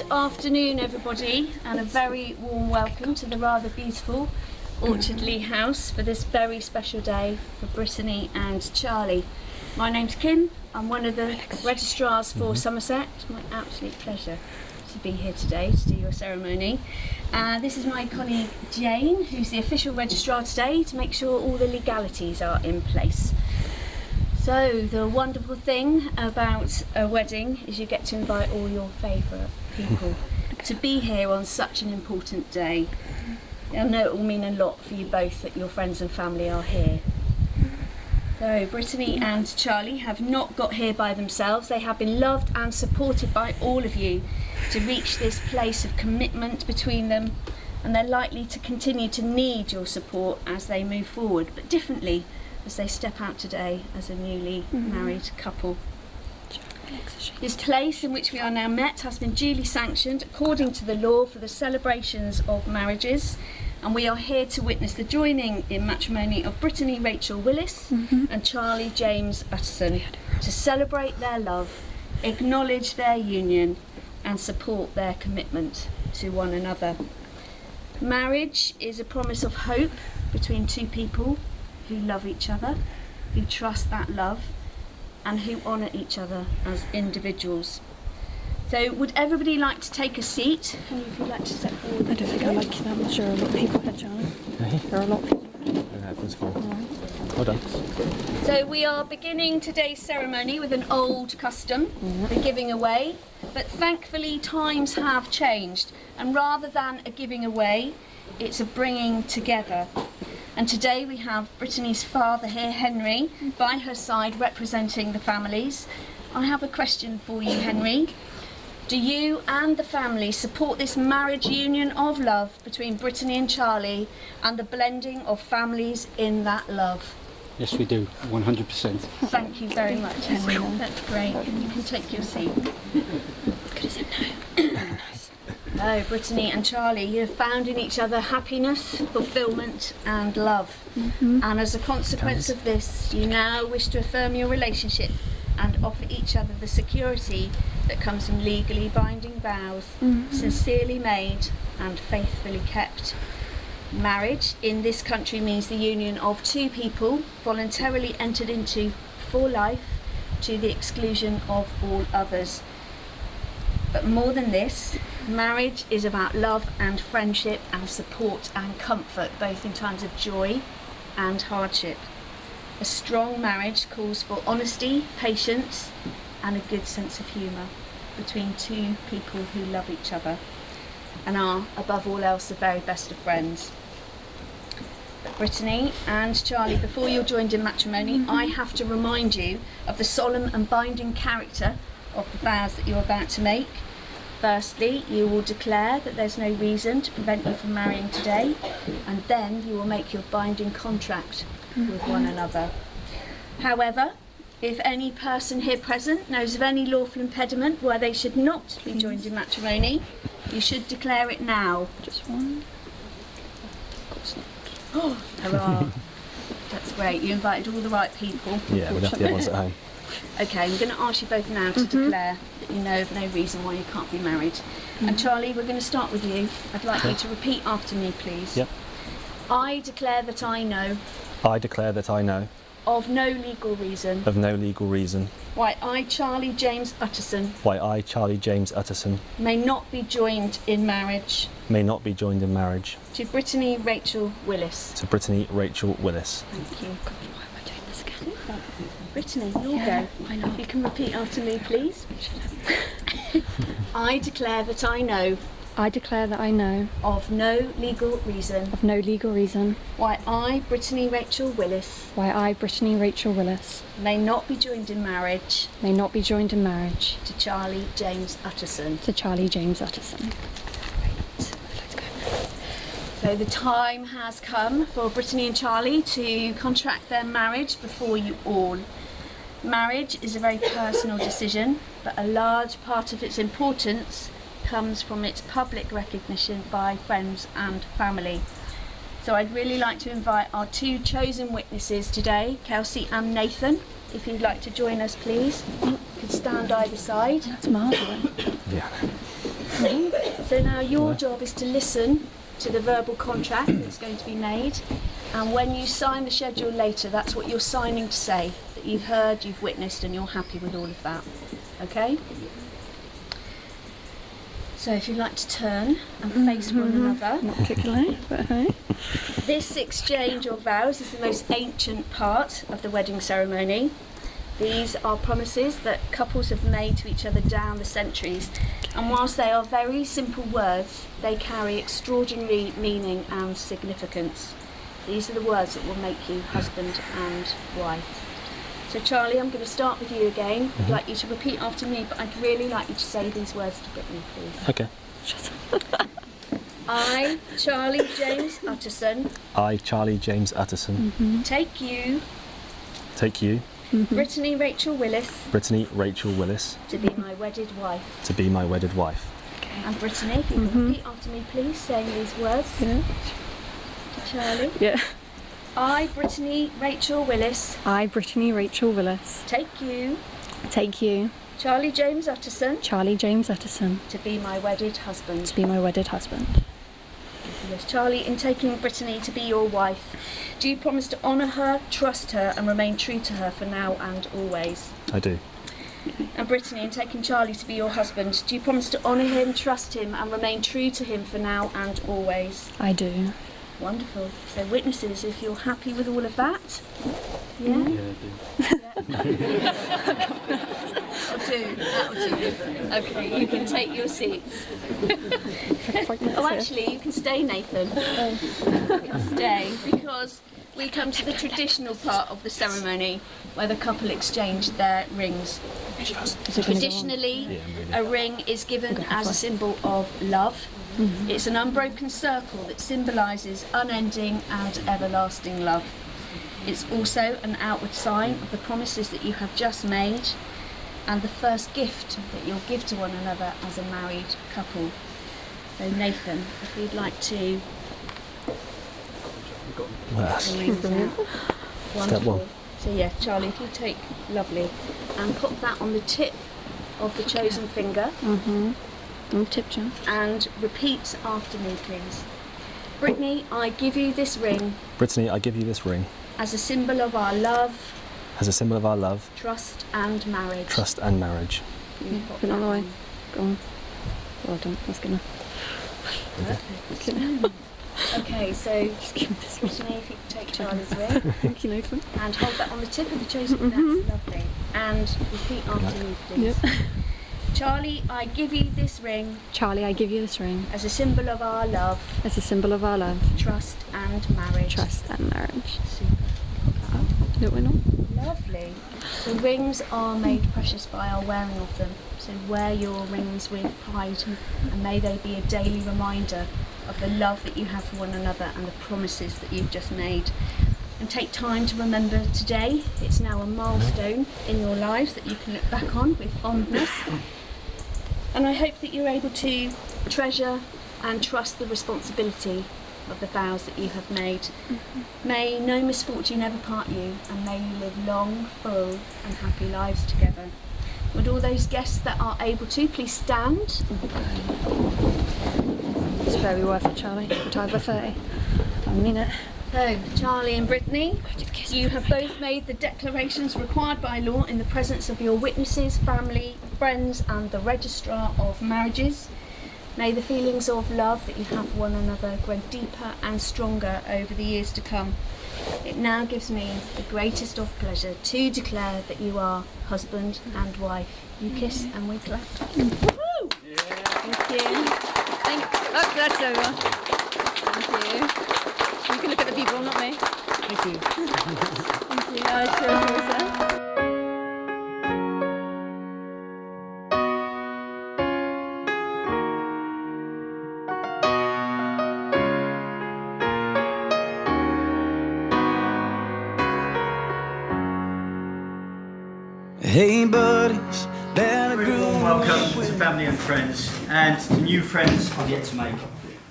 Afternoon everybody, and a very warm welcome to the rather beautiful Orchardleigh house for this very special day for Brittany and Charlie. My name's Kim, I'm one of the registrars for Somerset. It's my absolute pleasure to be here today to do your ceremony. This is my colleague Jane, who's the official registrar today, to make sure all the legalities are in place. So the wonderful thing about a wedding is you get to invite all your favourite people to be here on such an important day. I know it will mean a lot for you both that your friends and family are here. So Brittany and Charlie have not got here by themselves. They have been loved and supported by all of you to reach this place of commitment between them, and they're likely to continue to need your support as they move forward, but differently as they step out today as a newly married couple. This place in which we are now met has been duly sanctioned according to the law for the celebrations of marriages, and we are here to witness the joining in matrimony of Brittany Rachel Willis and Charlie James Utterson, to celebrate their love, acknowledge their union and support their commitment to one another. Marriage is a promise of hope between two people who love each other, who trust that love, and who honour each other as individuals. So would everybody like to take a seat? And if you'd like to step forward. I don't think I like that. I'm not sure a lot of people had, Charlie. There are a lot of people. That's fine. Well done. So we are beginning today's ceremony with an old custom, the giving away, but thankfully times have changed, and rather than a giving away, it's a bringing together. And today we have Brittany's father here, Henry, by her side representing the families. I have a question for you, Henry. Do you and the family support this marriage union of love between Brittany and Charlie and the blending of families in that love? Yes, we do, 100%. Thank you very much, Henry. That's great. You can take your seat. Could have said no. Oh, Brittany and Charlie, you have found in each other happiness, fulfilment and love. And as a consequence of this, you now wish to affirm your relationship and offer each other the security that comes from legally binding vows, sincerely made and faithfully kept. Marriage in this country means the union of two people voluntarily entered into for life to the exclusion of all others. But more than this, marriage is about love and friendship and support and comfort, both in times of joy and hardship. A strong marriage calls for honesty, patience and a good sense of humour between two people who love each other and are, above all else, the very best of friends. But Brittany and Charlie, before you're joined in matrimony, I have to remind you of the solemn and binding character of the vows that you're about to make. Firstly, you will declare that there's no reason to prevent you from marrying today, and then you will make your binding contract with one another. However, if any person here present knows of any lawful impediment where they should not be joined in matrimony, you should declare it now. Just one. Oh, hurrah. That's great. You invited all the right people. Yeah, we left the other ones at home. Okay, I'm going to ask you both now to declare that you know of no reason why you can't be married. And Charlie, we're going to start with you. I'd like you to repeat after me, please. Yep. I declare that I know I declare that I know of no legal reason of no legal reason why I, Charlie James Utterson, why I, Charlie James Utterson, may not be joined in marriage may not be joined in marriage to Brittany Rachel Willis. to Brittany Rachel Willis. Thank you. God, why am I doing this again? Brittany, you'll go. I know. You can repeat after me, please. I declare that I know I declare that I know of no legal reason of no legal reason why I, Brittany Rachel Willis, why I, Brittany Rachel Willis, may not be joined in marriage may not be joined in marriage to Charlie James Utterson. to Charlie James Utterson. So the time has come for Brittany and Charlie to contract their marriage before you all. Marriage is a very personal decision, but a large part of its importance comes from its public recognition by friends and family. So I'd really like to invite our two chosen witnesses today, Kelsey and Nathan. If you'd like to join us, please. You could stand either side. That's marvellous. Yeah. So now your job is to listen to the verbal contract that's going to be made, and when you sign the schedule later, that's what you're signing to say, that you've heard, you've witnessed, and you're happy with all of that. Okay? So if you'd like to turn and face one another. Not particularly, but hey. This exchange of vows is the most ancient part of the wedding ceremony. These are promises that couples have made to each other down the centuries, and whilst they are very simple words, they carry extraordinary meaning and significance. These are the words that will make you husband and wife. So Charlie, I'm going to start with you again. I'd like you to repeat after me, but I'd really like you to say these words to Brittany, please. Okay. I, Charlie James Utterson, I, Charlie James Utterson, take you, take you, Brittany Rachel Willis, Brittany Rachel Willis, to be my wedded wife. to be my wedded wife. And Brittany, if you can repeat after me, please, saying these words Yeah. to Charlie. Yeah. I, Brittany Rachel Willis, I, Brittany Rachel Willis, take you, take you, Charlie James Utterson, Charlie James Utterson, to be my wedded husband. to be my wedded husband. Yes, Charlie, in taking Brittany to be your wife, do you promise to honour her, trust her, and remain true to her for now and always? I do. And Brittany, in taking Charlie to be your husband, do you promise to honour him, trust him, and remain true to him for now and always? I do. Wonderful. So witnesses, if you're happy with all of that. Yeah? I'll do. That'll do. Okay, you can take your seats. Oh, actually, you can stay, Nathan. You can stay, because we come to the traditional part of the ceremony where the couple exchange their rings. Traditionally, a ring is given as a symbol of love. It's an unbroken circle that symbolises unending and everlasting love. It's also an outward sign of the promises that you have just made and the first gift that you'll give to one another as a married couple. So Nathan, if you'd like to Yes. read that. Step Wonderful. one. So yeah, Charlie, if you take lovely and put that on the tip of the chosen finger. I'm tip John. And repeat after me, please. Brittany, I give you this ring Brittany, I give you this ring as a symbol of our love, as a symbol of our love, trust and marriage. trust and marriage. You pop Put it on the that way. on. Go on. Well done. That's good enough. Perfect. Okay, so Just give me this one. Brittany, if you could take Charlie's ring Thank you, Nathan. and hold that on the tip of the chosen finger. That's lovely. And repeat after me, please. Yep. Charlie, I give you this ring Charlie, I give you this ring as a symbol of our love, as a symbol of our love, trust and marriage. trust and marriage. Super. Pop that on. Do it when on? Lovely. So rings are made precious by our wearing of them. So wear your rings with pride, and may they be a daily reminder of the love that you have for one another and the promises that you've just made. And take time to remember today. It's now a milestone in your lives that you can look back on with fondness. And I hope that you're able to treasure and trust the responsibility of the vows that you have made. May no misfortune ever part you, and may you live long, full and happy lives together. Would all those guests that are able to please stand? It's very worth it, Charlie. Retired by 30. I mean it. So, Charlie and Brittany, you have both made the declarations required by law in the presence of your witnesses, family, friends and the Registrar of Marriages. May the feelings of love that you have for one another grow deeper and stronger over the years to come. It now gives me the greatest of pleasure to declare that you are husband and wife. You kiss and we clap. Woohoo! Thank you. Thank Thanks everyone. Thank you. You can look at the people, not me. Thank you. Thank you. Cheers. Hey buddies, Very warm welcome to family and friends, and to new friends I've yet to make.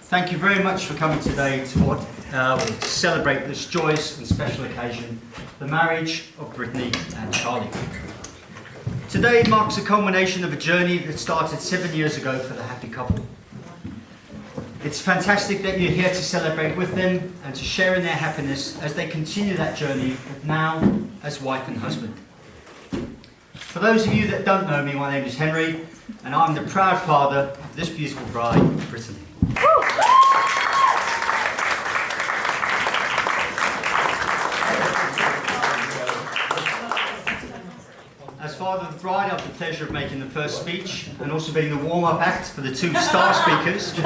Thank you very much for coming today to celebrate this joyous and special occasion, the marriage of Brittany and Charlie. Today marks a culmination of a journey that started 7 years ago for the happy couple. It's fantastic that you're here to celebrate with them and to share in their happiness as they continue that journey, but now as wife and husband. For those of you that don't know me, my name is Henry, and I'm the proud father of this beautiful bride, Brittany. As father of the bride, I have the pleasure of making the first speech and also being the warm-up act for the two star speakers. The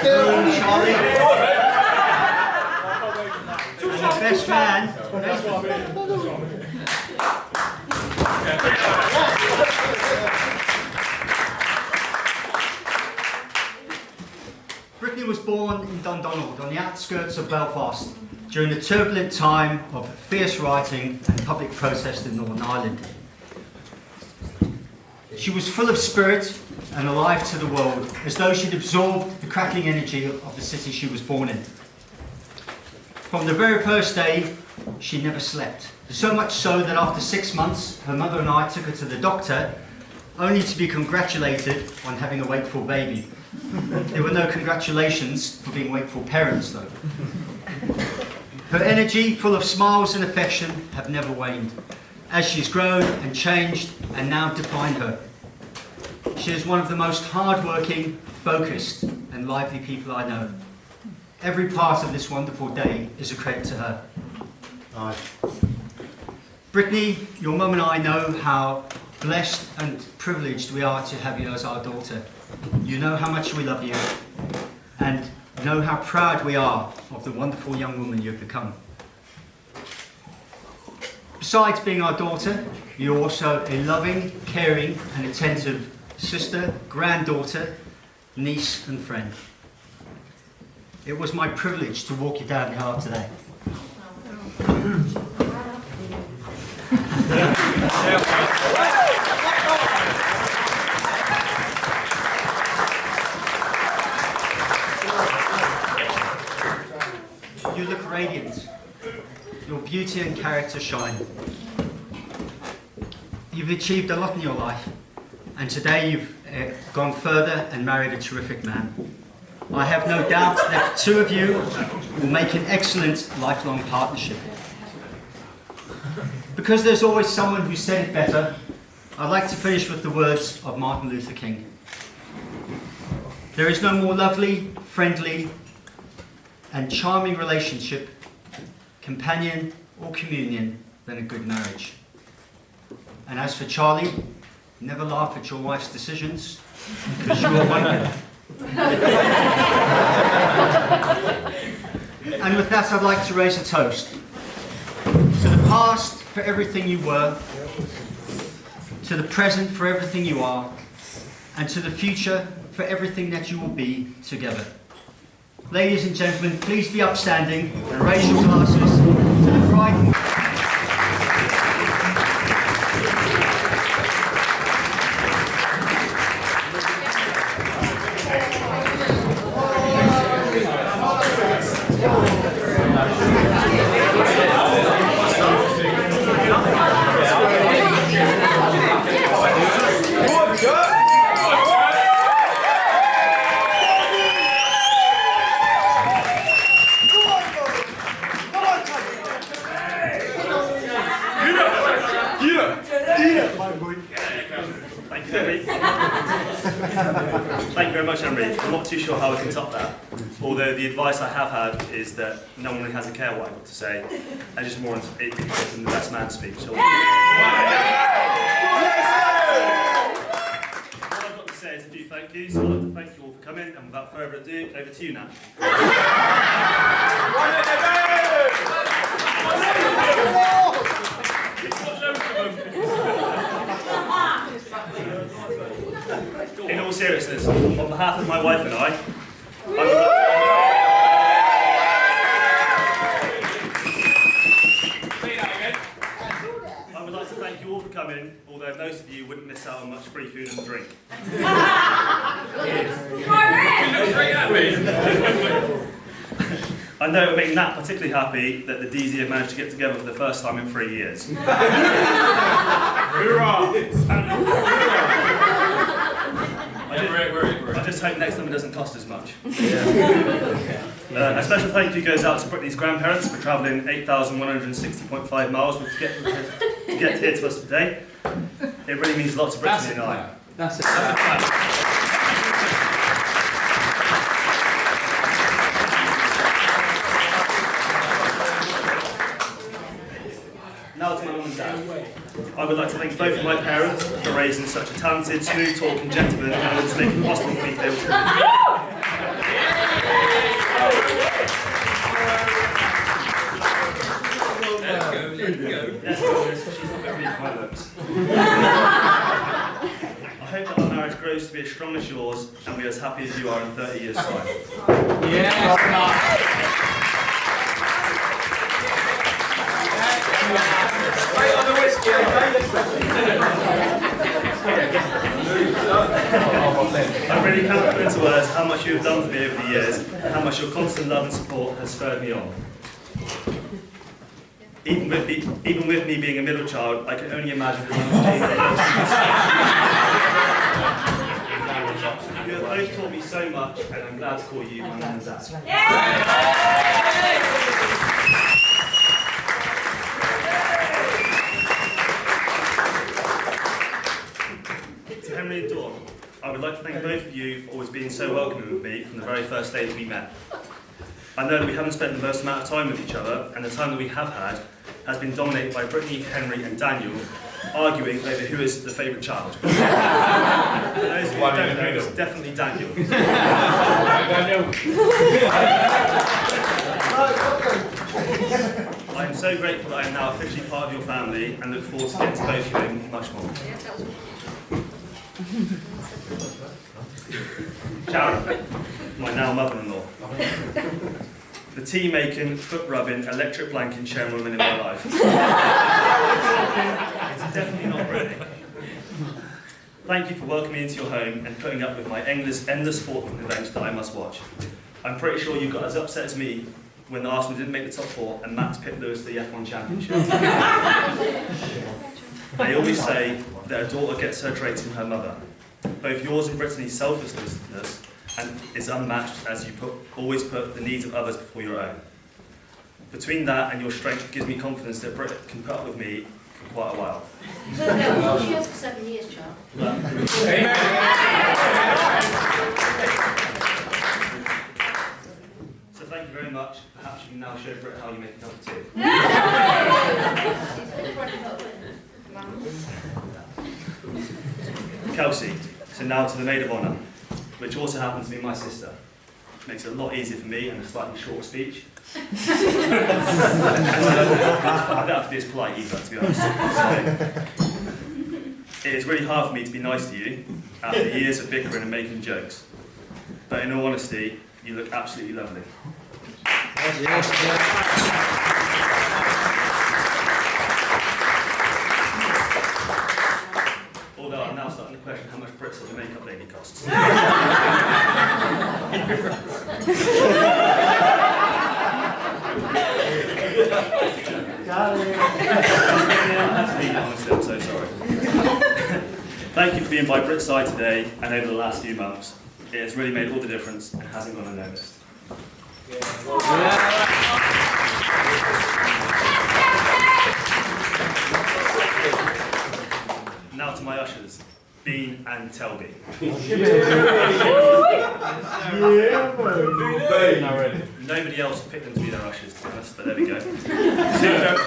groom, Charlie, and the best man, Nathan. Brittany was born in Dundonald, on the outskirts of Belfast, during the turbulent time of fierce rioting and public protest in Northern Ireland. She was full of spirit and alive to the world, as though she'd absorbed the crackling energy of the city she was born in. From the very first day, she never slept. So much so that after 6 months, her mother and I took her to the doctor, only to be congratulated on having a wakeful baby. There were no congratulations for being wakeful parents, though. Her energy, full of smiles and affection, have never waned, as she's grown and changed and now defined her. She is one of the most hard-working, focused and lively people I know. Every part of this wonderful day is a credit to her. Brittany, your mum and I know how blessed and privileged we are to have you as our daughter. You know how much we love you and know how proud we are of the wonderful young woman you've become. Besides being our daughter, you're also a loving, caring and attentive sister, granddaughter, niece and friend. It was my privilege to walk you down the aisle today. You look radiant. Your beauty and character shine. You've achieved a lot in your life, and today you've gone further and married a terrific man. I have no doubt that the two of you will make an excellent lifelong partnership. Because there's always someone who said it better, I'd like to finish with the words of Martin Luther King. There is no more lovely, friendly, and charming relationship, companion or communion than a good marriage. And as for Charlie, never laugh at your wife's decisions, because you are one of them. And with that, I'd like to raise a toast. To the past, for everything you were, to the present, for everything you are, and to the future, for everything that you will be together. Ladies and gentlemen, please be upstanding and raise your glasses to the bride. Thank you, Henry. Thank you very much, Henry. I'm not too sure how we can top that. Although the advice I have had is that no one really has a care what I've got to say, and just more in the best man speech. So, what I've got to say is Here's a few thank yous. I'd like to thank you all for coming, and without further ado, over to you now. In all seriousness, on behalf of my wife and I would like to thank you all for coming, although most of you wouldn't miss out on much free food and drink. I know it would make Nat particularly happy that the DZ have managed to get together for the first time in 3 years. I just hope next time it doesn't cost as much. A special thank you goes out to Brittany's grandparents for travelling 8,160.5 miles to get here to us today. It really means a lot to Brittany and I. That's it. Now to my mum and dad. I would like to thank both of my parents for raising such a talented, smooth-talking gentleman and also making it possible for me to be able to... I hope that our marriage grows to be as strong as yours and be as happy as you are in 30 years' time. Straight on the whiskey, I really can't put into words how much you have done for me over the years and how much your constant love and support has spurred me on. Even with me being a middle child, I can only imagine the number of days you have both taught me so much, and I'm glad to call you my mum and dad. To Henry and Dawn, I would like to thank both of you for always being so welcoming with me from the very first day that we met. I know that we haven't spent the most amount of time with each other, and the time that we have had has been dominated by Brittany, Henry and Daniel arguing over who is the favourite child. For those of you who don't know, it's definitely Daniel. I am so grateful that I am now officially part of your family and look forward to getting to both of you much more. Sharon, my now mother-in-law. The tea-making, foot-rubbing, electric blanking sharing woman in my life. It's definitely not Brittany. Thank you for welcoming me into your home and putting up with my endless sport events that I must watch. I'm pretty sure you got as upset as me when Arsenal didn't make the top 4 and Max pipped Lewis to the F1 Championship. They always say that a daughter gets her traits from her mother. Both yours and Brittany's selflessness is unmatched, as you always put the needs of others before your own. Between that and your strength gives me confidence that Britt can put up with me for quite a while. She has for 7 years, Charles. Amen. So thank you very much. Perhaps you can now show Britt how you make a cup of tea. Kelsey, so now to the maid of honour, which also happens to be my sister. Makes it a lot easier for me and a slightly shorter speech. I don't have to be as polite either, to be honest. It is really hard for me to be nice to you after years of bickering and making jokes. But in all honesty, you look absolutely lovely. Although I'm now starting to question how much Brit the makeup lady costs. I'm so sorry. Thank you for being by Brit's side today and over the last few months. It has really made all the difference and hasn't gone unnoticed. Now to my ushers, Bean and Telby. Nobody else picked them to be their ushers, to be honest, but there we go.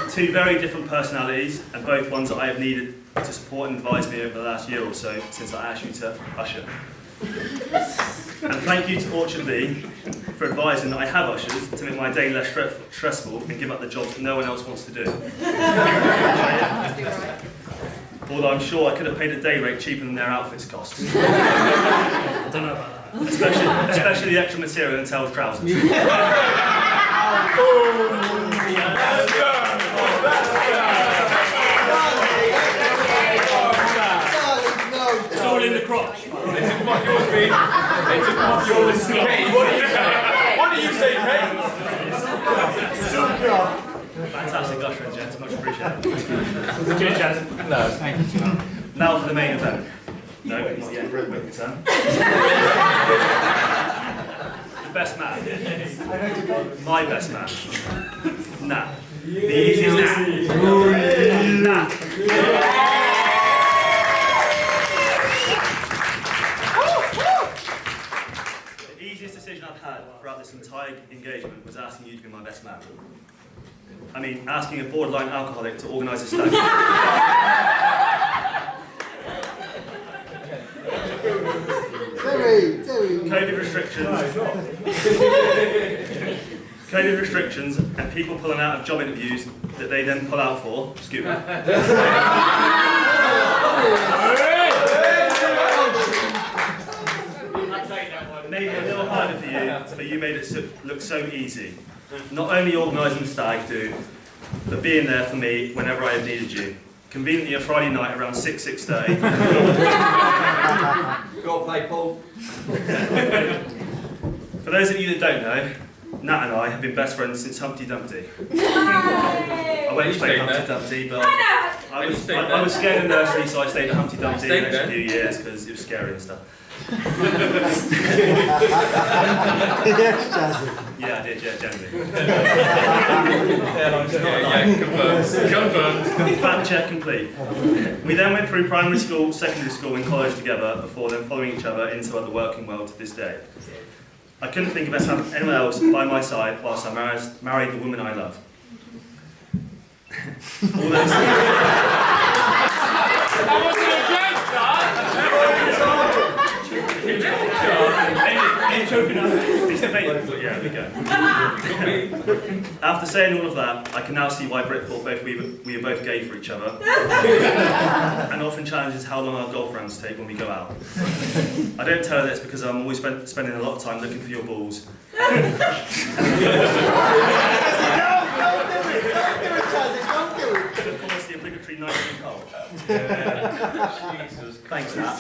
Two very different personalities, and both ones that I have needed to support and advise me over the last year or so since I asked you to usher. And thank you to Orchardleigh for advising that I have ushers to make my day less stressful and give up the jobs that no one else wants to do. Although I'm sure I could have paid a day rate cheaper than their outfits cost. I don't know about that. Especially the extra material and tailed trousers. It's all in the crotch. Kate, what do you say, Kate? Fantastic ushering, gents. Much appreciated. Cheers, Jazz. No. Now for the main event. No, not yet. Wait your turn. The best man. My best man. Nah. The easiest. Nah. The easiest decision I've had throughout this entire engagement was asking you to be my best man. I mean, asking a borderline alcoholic to organise a stag. COVID restrictions and people pulling out of job interviews that they then pull out for, excuse me. Made it a little harder for you, but you made it look so easy. Not only organising the stag do, but being there for me whenever I have needed you. Conveniently a Friday night around 6:30. Go on, play, Paul. For those of you that don't know, Nat and I have been best friends since Humpty Dumpty. I went to play Humpty Dumpty, but I was scared in nursery, so I stayed at Humpty Dumpty the next few years because it was scary and stuff. Yeah, I did, yeah, generally. Confirmed. Fact check complete. We then went through primary school, secondary school and college together before then following each other into the working world to this day. I couldn't think of anyone else by my side whilst I married the woman I love. All those yeah, we go. After saying all of that, I can now see why Britt thought we are both gay for each other, and often challenges how long our golf rounds take when we go out. I don't tell her this because I'm always spending a lot of time looking for your balls. Don't do it, of course, the obligatory nice and cold. Jesus. Thanks, Nat.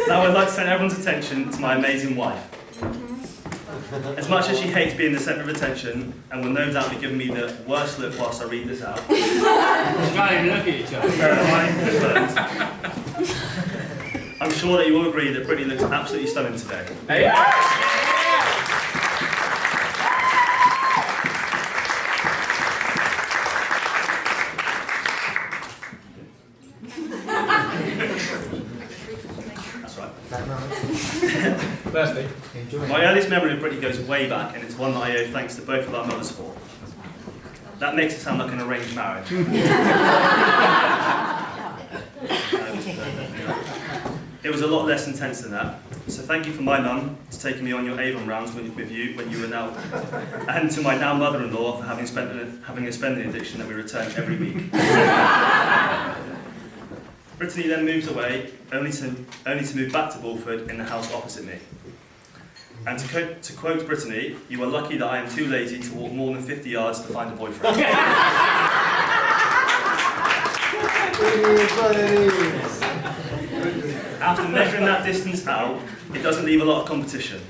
Now I'd like to turn everyone's attention to my amazing wife. As much as she hates being the centre of attention and will no doubt be giving me the worst look whilst I read this out. You can't even look at each other. I'm sure that you all agree that Brittany looks absolutely stunning today. Hey. Thirsty. My earliest memory of Brittany goes way back, and it's one that I owe thanks to both of our mothers for. That makes it sound like an arranged marriage. It was a lot less intense than that. So thank you for my mum for taking me on your Avon rounds with you when you were now, and to my now mother-in-law for having a spending addiction that we return every week. Brittany then moves away, only to move back to Bulford in the house opposite me. And to quote Brittany, "You are lucky that I am too lazy to walk more than 50 yards to find a boyfriend." After measuring that distance out, it doesn't leave a lot of competition.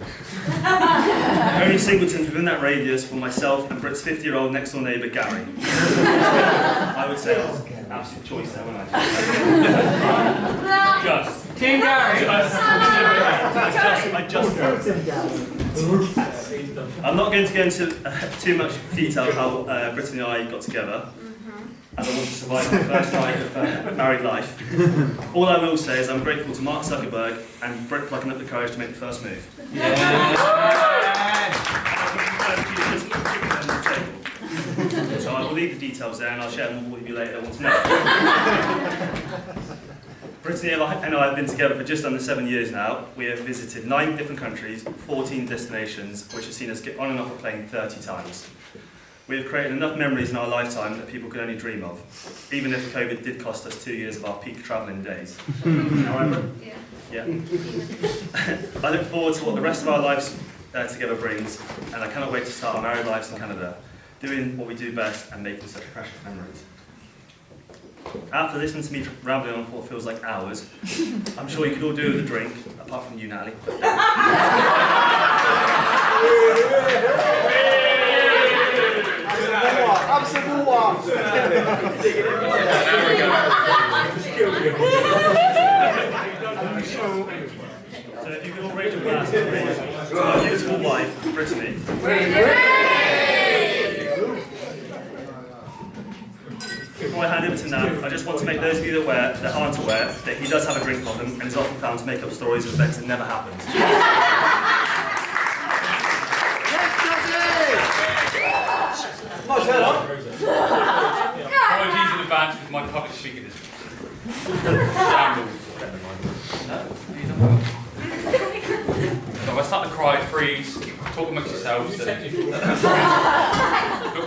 Only singletons within that radius were myself and Britt's 50-year-old next door neighbour, Gary. I would say I was an absolute choice there, wouldn't I? Just. Team Gary! I'm not going to go into too much detail how Brittany and I got together, as I want to survive my first night of married life. All I will say is I'm grateful to Mark Zuckerberg and Britt plucking up the courage to make the first move. So I will leave the details there and I'll share them with you later once more. Brittany and I have been together for just under 7 years now. We have visited 9 different countries, 14 destinations, which has seen us get on and off a plane 30 times. We have created enough memories in our lifetime that people could only dream of, even if COVID did cost us 2 years of our peak travelling days. However, yeah. I look forward to what the rest of our lives together brings, and I cannot wait to start our married lives in Canada, doing what we do best and making such precious memories. After listening to me rambling on for what feels like hours, I'm sure you could all do with a drink, apart from you, Natalie. So if you could all raise your glasses to our beautiful wife, Brittany. Before I hand over to Nat, I just want to make those of you that aren't aware that he does have a drink problem and is often found to make up stories of events that never happened. Apologies in advance because my public speaking is shambles. So if I start to cry, freeze, talk amongst yourselves. But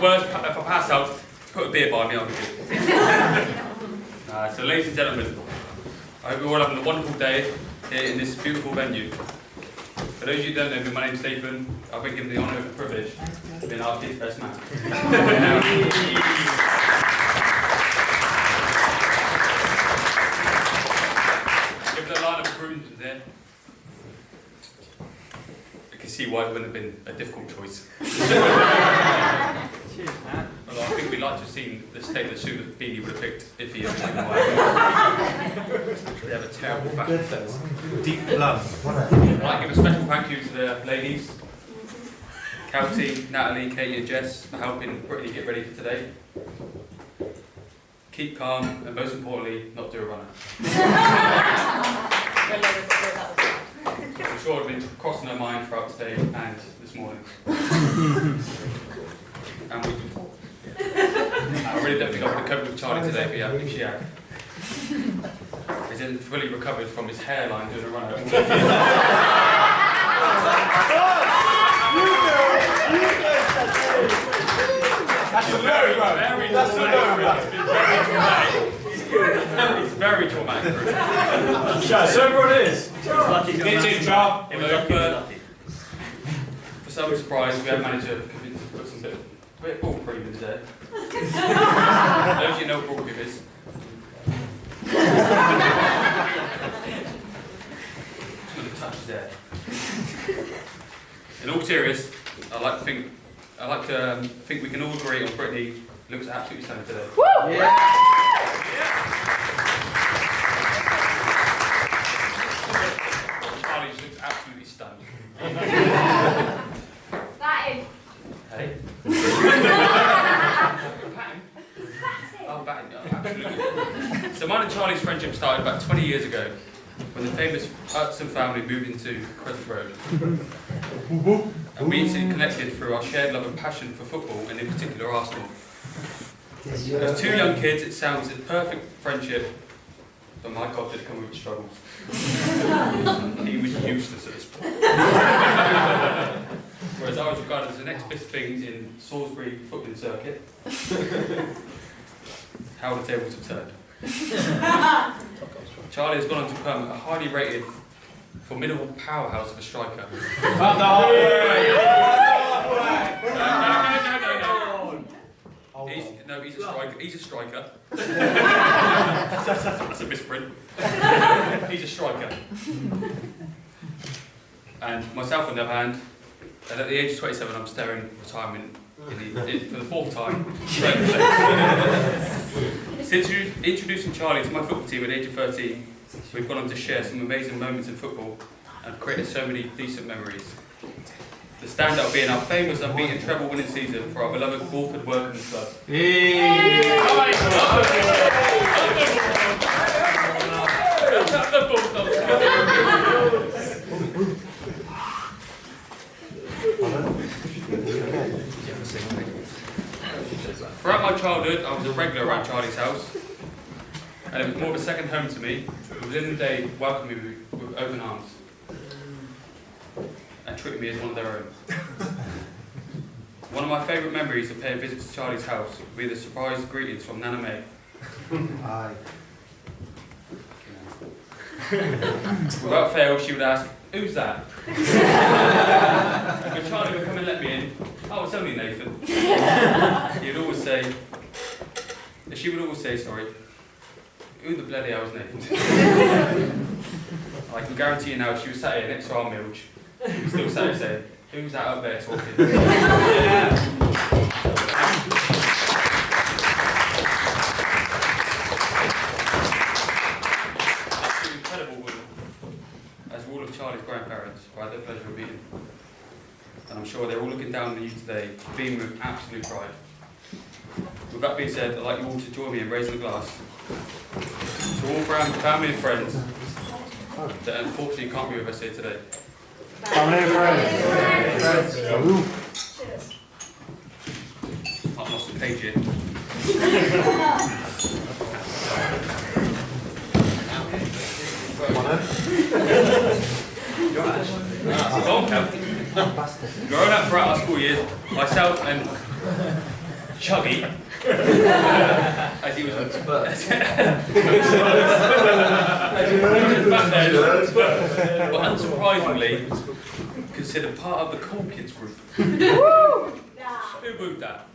worse, if I pass out, put a beer by me, I'll be good. So ladies and gentlemen, I hope you're all having a wonderful day here in this beautiful venue. For those of you who don't know me, my name's Stephen. I've been given the honour and privilege to be our kid's best man. Given the line of recruitment there, you can see why it wouldn't have been a difficult choice. Well, I think we'd like to have seen the state of suit that Beanie would have picked if he had taken away. They have a terrible fashion sense. Deep blood. I'd like to give a special thank you to the ladies, Kelty, Natalie, Katie and Jess for helping Brittany get ready for today. Keep calm and most importantly, not do a runner. I'm sure it's been crossing her mind throughout today and this morning. And we I really don't think I would have covered with Charlie today if she had. He's then fully recovered from his hairline doing a run over. That's a very Very traumatic. It's very traumatic. So everyone is. Get in, Char. It was lucky. For some surprise, we have managed to put some bit of ball cream in there. Those of you know what ball cream is. Just going to touch there. In all seriousness, I like to think we can all agree on Brittany looks absolutely stunning today. Woo! Charlie just looks absolutely stunned. Batting. Hey? Oh, batting, absolutely. So mine and Charlie's friendship started about 20 years ago when the famous Hudson family moved into Crescent Road. And we instantly connected through our shared love and passion for football, and in particular Arsenal. As two young kids, it sounds a perfect friendship, but my God, did it come with struggles. He was useless at this point. Whereas I was regarded as the next best thing in Salisbury footballing circuit. How the tables have turned. Charlie has gone on to become a highly rated, formidable powerhouse of a striker. No, he's a striker. He's a striker. That's a misprint. He's a striker. And myself, on the other hand, and at the age of 27, I'm staring retirement for the fourth time. Since introducing Charlie to my football team at the age of 13, we've gone on to share some amazing moments in football and created so many decent memories. The standout being our famous unbeaten treble-winning season for our beloved Walford Working Club. Throughout my regular around Charlie's house, and it was more of a second home to me. Within the day, welcomed me with open arms and treated me as one of their own. One of my favourite memories of paying visits to Charlie's house would be the surprise greetings from Nana May. Aye. Without fail, she would ask, "Who's that?" When Charlie would come and let me in, "Oh, it's only Nathan." She would always say, sorry, "Who the bloody hell's Nathan?" I can guarantee you now, if she was sat here next to our milge, she was still sat here saying, "Who's that up there talking?" Absolutely incredible woman, as all of Charlie's grandparents, who I had the pleasure of meeting. And I'm sure they're all looking down on you today, beaming with absolute pride. With that being said, I'd like you all to join me in raising a glass to all family and friends that unfortunately can't be with us here today. Family and friends. I've lost the page here. Growing up throughout our school years, myself and Chubby, as he was back then, but unsurprisingly, considered part of the cool kids group. Who moved that?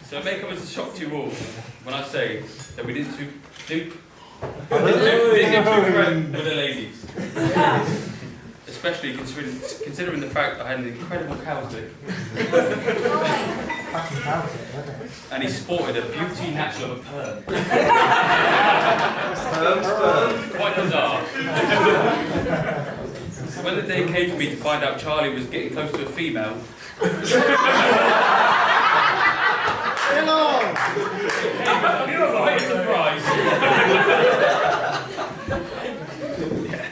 So it may come as a shock to you all when I say that we didn't do too great with the ladies. Especially considering the fact that I had an incredible cow stick. And he sported a beauty natural of a perm. Quite bizarre. So when the day came for me to find out Charlie was getting close to a female, quite a surprise.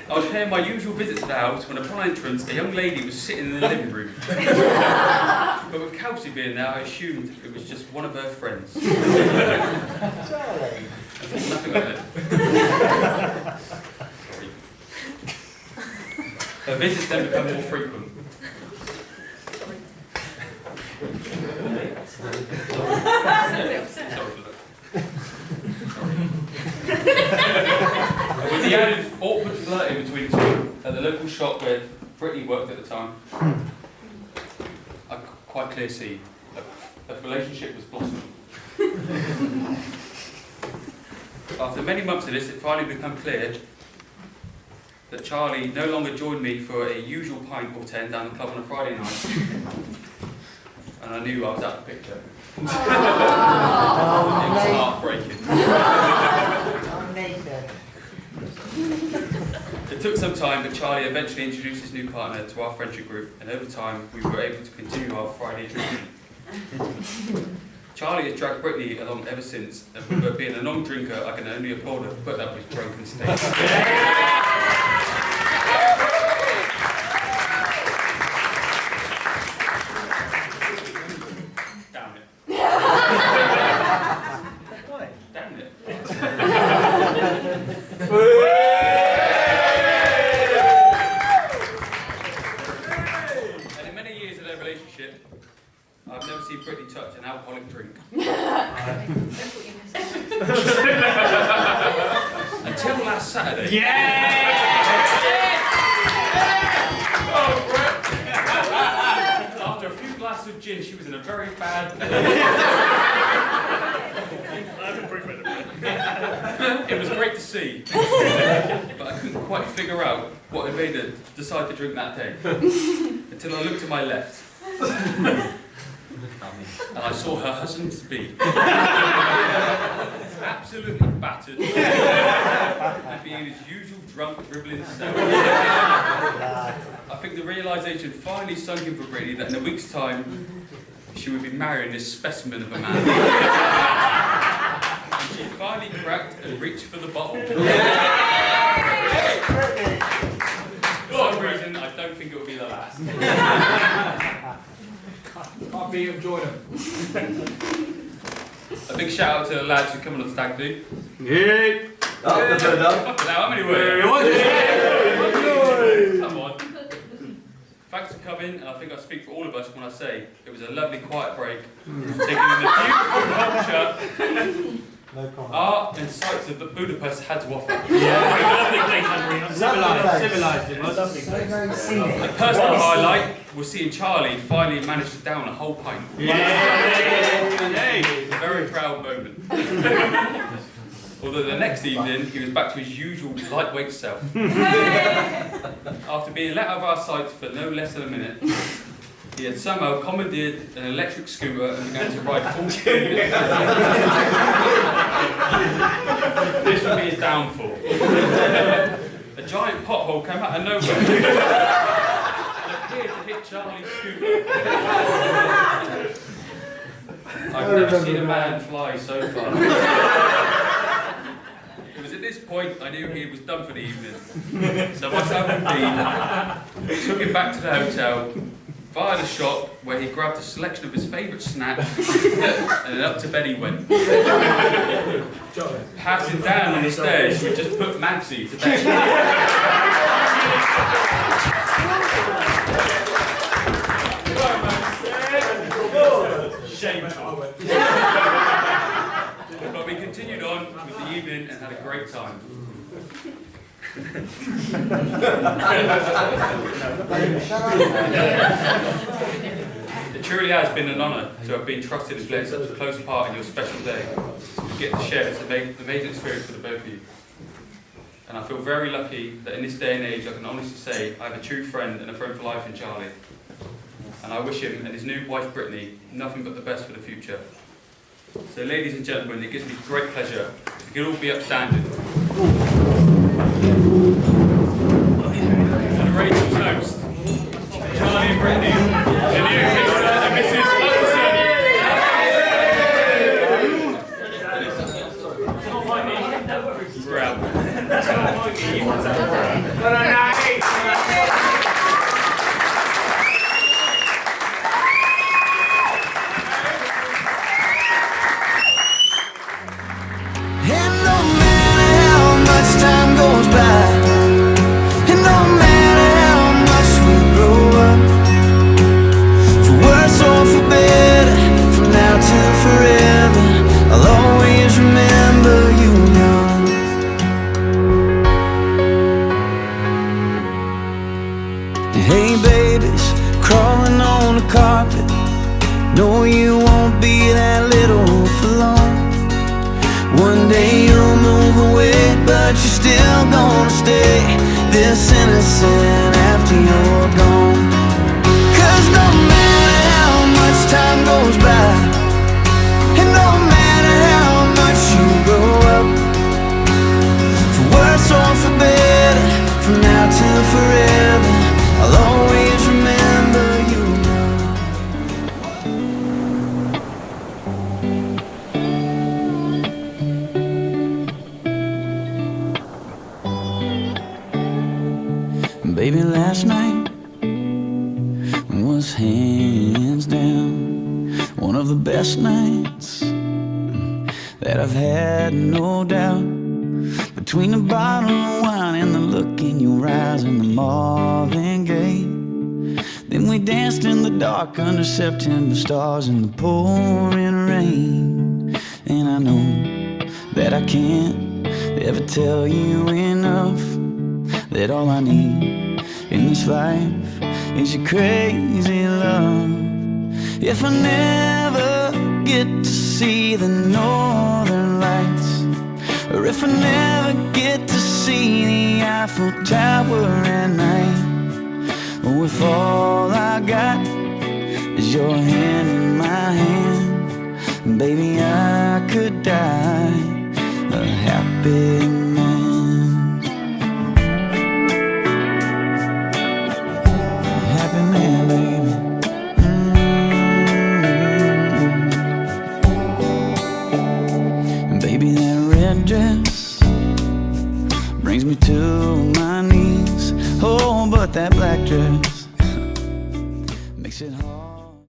I was paying my usual visit to the house when upon entrance a young lady was sitting in the living room. But with Kelsey being there, I assumed it was just one of her friends. Charlie. Nothing of it. Sorry. Her visits then become more frequent. With the added awkward flirting between the two at the local shop where Brittany worked at the time, I could quite clearly see that the relationship was blossoming. After many months of this, it finally became clear that Charlie no longer joined me for a usual pint or 10 down the club on a Friday night, and I knew I was out of the picture. It was heartbreaking. It took some time, but Charlie eventually introduced his new partner to our friendship group, and over time we were able to continue our Friday drinking. Charlie has dragged Brittany along ever since, and with her being a non-drinker, I can only applaud her for putting up with his drunken state. Damn it. Damn it. And in many years of their relationship, I've never seen Brittany touch an alcoholic drink. Until last Saturday. Oh, Brett! After a few glasses of gin, she was in a very bad It was great to see, but I couldn't quite figure out what had made her decide to drink that day. Until I looked to my left. And I saw her husband-to-be absolutely battered and being his usual drunk, dribbling self. I think the realisation finally sunk in for Brittany that in a week's time she would be marrying this specimen of a man. And she finally cracked and reached for the bottle. For some reason, I don't think it will be the last. Can't beat him, join him. big shout out to the lads who come on the stag do. Yeah. Now, how many were? Come on. Thanks for coming, and I think I speak for all of us when I say it was a lovely quiet break, taking in the beautiful culture, art and sights of Budapest had to offer. Civilised it was. A personal highlight was seeing Charlie finally manage to down a whole pint. A very proud moment. Although the next evening he was back to his usual lightweight self. After being let out of our sights for no less than a minute, he had somehow commandeered an electric scooter and began to ride full speed. This would be his downfall. A giant pothole came out of nowhere and appeared to hit Charlie's scooter. I've never seen a man fly so far. It was at this point I knew he was done for the evening. So myself and Dean took him back to the hotel, via the shop where he grabbed a selection of his favourite snacks and then up to bed he went. Passing down on the stairs, we just put Maxie to bed. Shameful. But we continued on with the evening and had a great time. It truly has been an honour to have been trusted and played such a close part in your special day, to get to share this amazing experience with the both of you. And I feel very lucky that in this day and age I can honestly say I have a true friend and a friend for life in Charlie. And I wish him and his new wife Brittany nothing but the best for the future. So ladies and gentlemen, it gives me great pleasure if you can all be upstanding. And ready to toast Charlie and Brittany, the new Mr. and Mrs. Hudson. Grab. Hey babies, crawling on the carpet. No, you won't be that little for long. One day you'll move away, but you're still gonna stay this innocent after you're gone. 'Cause no matter how much time goes by, and no matter how much you grow up, for worse or for better, from now till forever, I'll always remember you. Baby, last night was hands down one of the best nights that I've had, no doubt. Between the bottle of wine and the look in your eyes and the Marvin Gaye, then we danced in the dark under September stars in the pouring rain. And I know that I can't ever tell you enough that all I need in this life is your crazy love. If I never get to see the northern lights, or if I never get to see the Eiffel Tower at night, or if all I got is your hand in my hand, baby, I could die a happy man. A happy man, baby. Baby, that red dress brings me to my knees. Oh, but that black dress makes it hard.